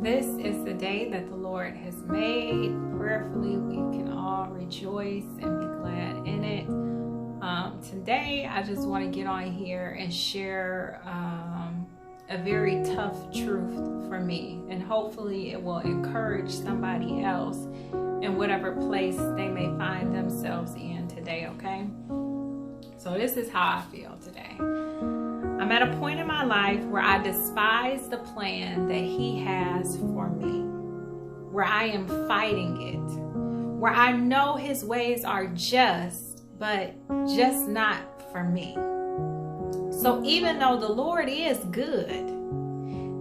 This is the day that the Lord has made. Prayerfully, we can all rejoice and be glad in it. Today, I just want to get on here and share a very tough truth for me. And hopefully it will encourage somebody else in whatever place they may find themselves in today, okay? So this is how I feel today. I'm at a point in my life where I despise the plan that He has for me, where I am fighting it, where I know His ways are just, but just not for me. So even though the Lord is good,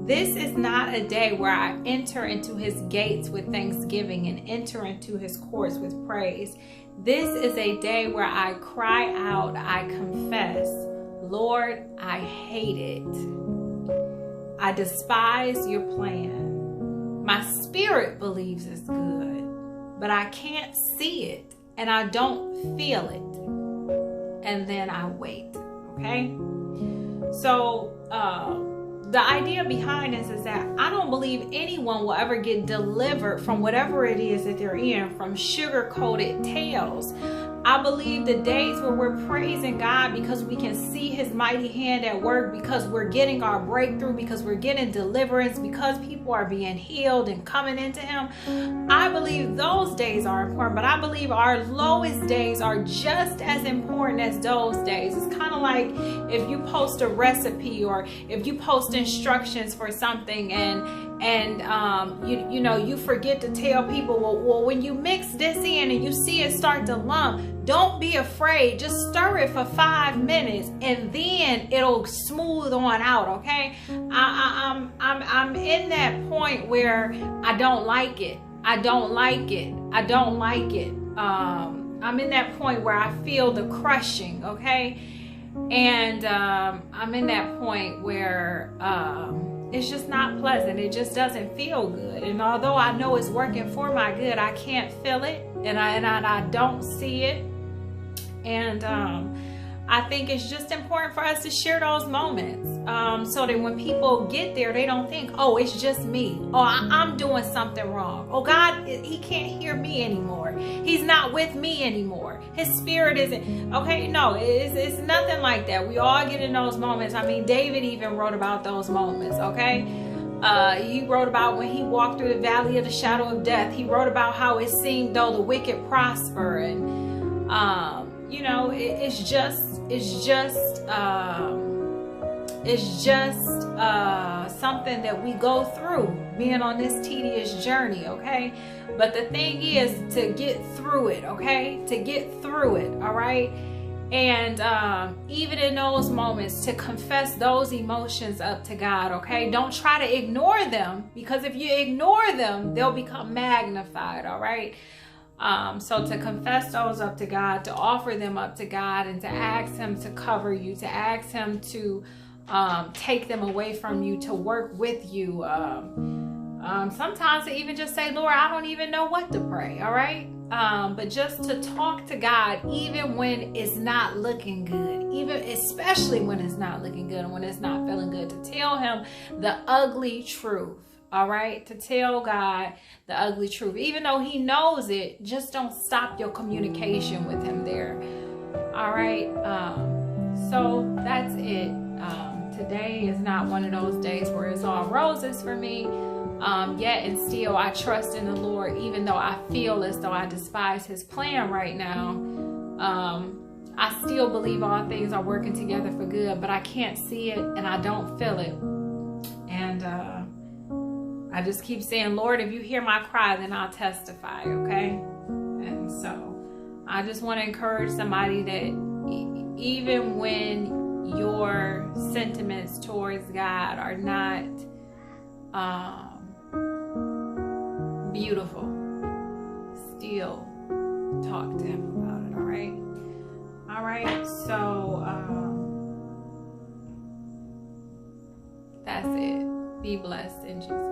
this is not a day where I enter into His gates with thanksgiving and enter into His courts with praise. This is a day where I cry out, I confess, Lord, I hate it. I despise your plan. My spirit believes it's good, but I can't see it and I don't feel it. And then I wait, okay? So, the idea behind this is that I don't believe anyone will ever get delivered from whatever it is that they're in, from sugar-coated tales. I believe the days where we're praising God because we can see His mighty hand at work, because we're getting our breakthrough, because we're getting deliverance, because people are being healed and coming into Him. I believe those days are important, but I believe our lowest days are just as important as those days. It's kind of like if you post a recipe or if you post instructions for something and you forget to tell people, well, when you mix this in and you see it start to lump, don't be afraid. Just stir it for 5 minutes and then it'll smooth on out, okay? I'm in that point where I don't like it. I don't like it. I don't like it. I'm in that point where I feel the crushing, okay? And I'm in that point where it's just not pleasant. It just doesn't feel good. And although I know it's working for my good, I can't feel it and I don't see it. And I think it's just important for us to share those moments so that when people get there, they don't think, oh, it's just me. Oh, I'm doing something wrong. Oh, God, He can't hear me anymore. He's not with me anymore. His spirit isn't. Okay, no, it's nothing like that. We all get in those moments. I mean, David even wrote about those moments, okay? He wrote about when he walked through the valley of the shadow of death. He wrote about how it seemed though the wicked prosper. And, it's just something that we go through being on this tedious journey, okay? But the thing is to get through it, okay? To get through it, all right? And even in those moments, to confess those emotions up to God, okay? Don't try to ignore them, because if you ignore them, they'll become magnified, all right? So to confess those up to God, to offer them up to God, and to ask Him to cover you, to ask Him to take them away from you, to work with you. Sometimes to even just say, Lord, I don't even know what to pray, all right? But just to talk to God even when it's not looking good, especially when it's not looking good and when it's not feeling good, to tell Him the ugly truth. All right, to tell God the ugly truth, even though He knows it. Just don't stop your communication with Him there. All right, so that's it. Today is not one of those days where it's all roses for me. Yet and still, I trust in the Lord, even though I feel as though I despise His plan right now. I still believe all things are working together for good, but I can't see it and I don't feel it. And I just keep saying, Lord, if you hear my cry, then I'll testify, okay? And so I just want to encourage somebody that even when your sentiments towards God are not beautiful, still talk to Him about it, all right? All right, so that's it. Be blessed in Jesus' name.